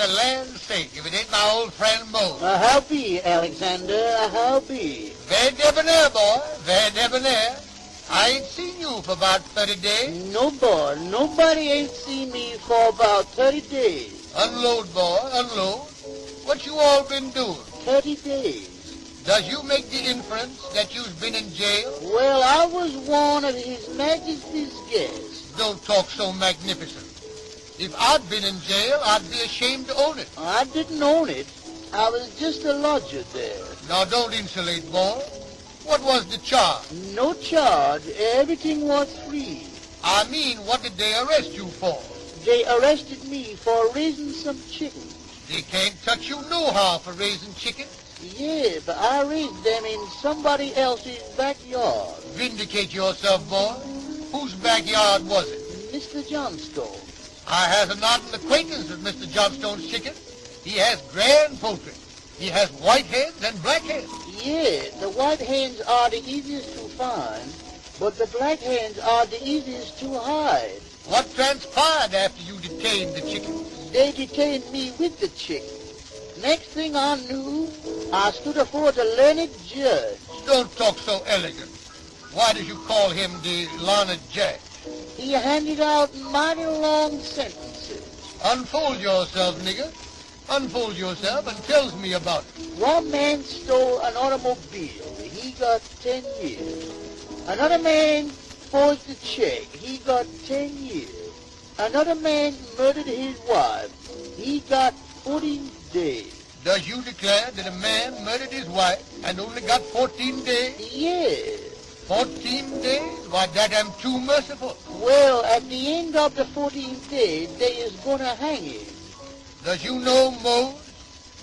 the land's sake, if it ain't my old friend Mose. How be, Alexander? How be? Very debonair, boy. Very debonair. I ain't seen you for about 30 days. No, boy. Nobody ain't seen me for about 30 days. Unload, boy, unload. What you all been doing? 30 days. Does you make the inference that you've been in jail? Well, I was one of His Majesty's guests. Don't talk so magnificent. If I'd been in jail, I'd be ashamed to own it. I didn't own it. I was just a lodger there. Now, don't insulate, boy. What was the charge? No charge. Everything was free. I mean, what did they arrest you for? They arrested me for raising some chickens. They can't touch you nohow for raising chickens. Yeah, but I raised them in somebody else's backyard. Vindicate yourself, boy. Whose backyard was it? Mr. Johnstone. I has a nodding acquaintance with Mr. Johnstone's chicken. He has grand poultry. He has white hens and black hens. Yeah, the white hens are the easiest to find, but the black hens are the easiest to hide. What transpired after you detained the chickens? They detained me with the chickens. Next thing I knew, I stood before the learned judge. Don't talk so elegant. Why did you call him the learned judge? He handed out mighty long sentences. Unfold yourself, nigger. Unfold yourself and tells me about it. One man stole an automobile. He got 10 years. Another man forged a check. He got 10 years. Another man murdered his wife. He got 14 days. Does you declare that a man murdered his wife and only got 14 days? Yes. 14 days? Why, that am too merciful. Well, at the end of the 14th day, they is gonna hang him. Does you know, Mose,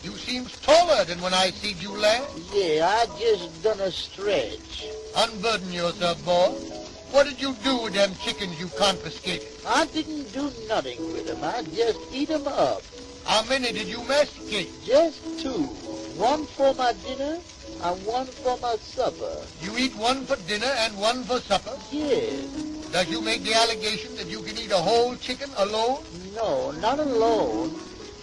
you seems taller than when I seed you last. Yeah, I just done a stretch. Unburden yourself, boy. What did you do with them chickens you confiscated? I didn't do nothing with them. I just eat them up. How many did you masticate? Just 2. One for my dinner and one for my supper. You eat one for dinner and one for supper? Yes. Does you make the allegation that you can eat a whole chicken alone? No, not alone.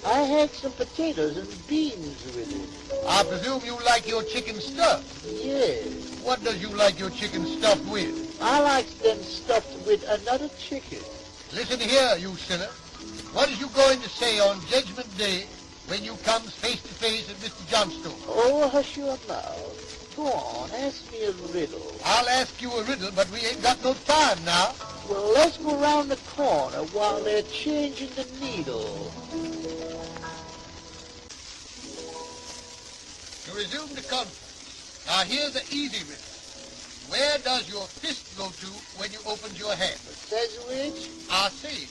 I had some potatoes and beans with it. I presume you like your chicken stuffed. Yes. What does you like your chicken stuffed with? I like them stuffed with another chicken. Listen here, you sinner. What is you going to say on Judgment Day when you comes face to face with Mr. Johnstone? Oh, hush your mouth. Go on, ask me a riddle. I'll ask you a riddle, but we ain't got no time now. Well, let's go round the corner while they're changing the needle. To resume the conference. Now here's an easy riddle. Where does your fist go to when you open your hand? Says which? I say,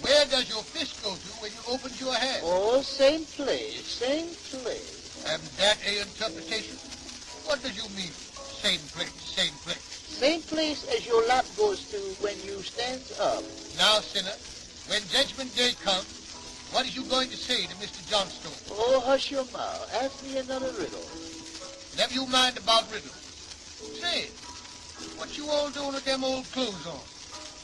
where does your fist go to when you open your hand? Oh, same place, same place. And that a interpretation? What does you mean, same place, same place? Same place as your lap goes to when you stands up. Now, sinner, when Judgment Day comes, what is you going to say to Mr. Johnstone? Oh, hush your mouth. Ask me another riddle. Never you mind about riddles. Say, what you all doing with them old clothes on?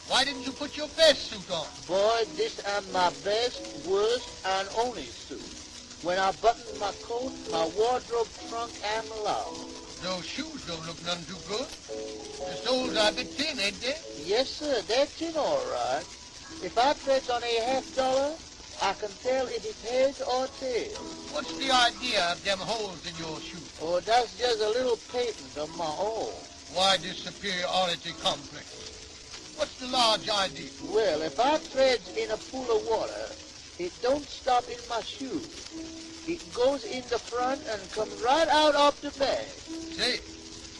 Why didn't you put your best suit on? Boy, this am my best, worst, and only suit. When I button my coat, my wardrobe trunk am loud. Those shoes don't look none too good. The soles are a bit thin, ain't they? Yes, sir, they're thin all right. If I treads on a $50, I can tell if it's heads or tails. What's the idea of them holes in your shoes? Oh, that's just a little patent of my own. Why this superiority complex? What's the large idea? Well, if I treads in a pool of water, it don't stop in my shoes. It goes in the front and comes right out of the bag. Say,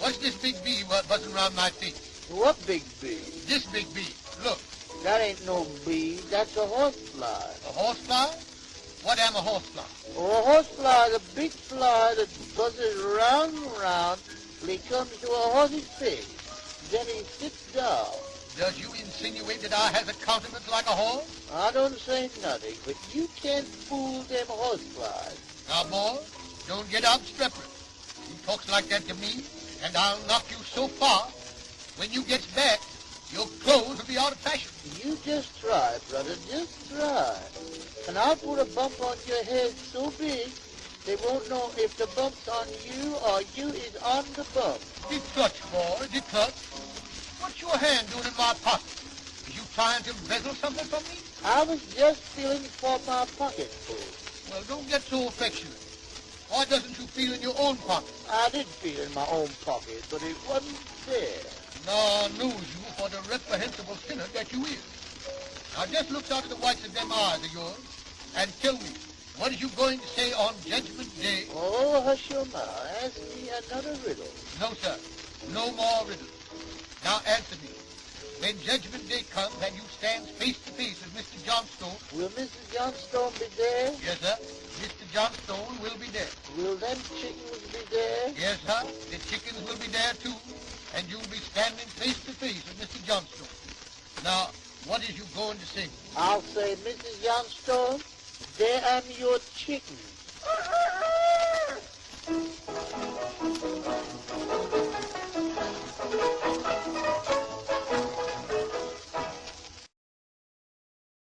what's this big bee buzzing around my feet? What big bee? This big bee. Look. That ain't no bee. That's a horsefly. A horsefly? What am a horsefly? Oh, a horsefly is a big fly that buzzes round and round till he comes to a horse's face. Then he sits down. Does you insinuate that I has a countenance like a horse? I don't say nothing, but you can't fool them horseflies. Now, boy, don't get obstreperous. You talks like that to me, and I'll knock you so far, when you gets back, your clothes will be out of fashion. You just try, brother, just try. And I'll put a bump on your head so big, they won't know if the bump's on you or you is on the bump. The clutch, boy, the clutch. What's your hand doing in my pocket? Are you trying to embezzle something from me? I was just feeling for my pocketful. Well, don't get so affectionate. Why doesn't you feel in your own pocket? I did feel in my own pocket, but it wasn't there. Now, knows you for the reprehensible sinner that you is. Now, just look out of the whites of them eyes of yours and tell me, what are you going to say on Judgment Day? Oh, hush your mouth. Ask me another riddle. No, sir. No more riddles. Now, answer me. When Judgment Day comes and you stand face to face with Mr. Johnstone... Will Mr. Johnstone be there? Yes, sir. Mr. Johnstone will be there. Will them chickens be there? Yes, sir. The chickens will be there, too. And you'll be standing face to face with Mr. Johnstone. Now, what is you going to say? I'll say, Mrs. Johnstone, there am your chickens.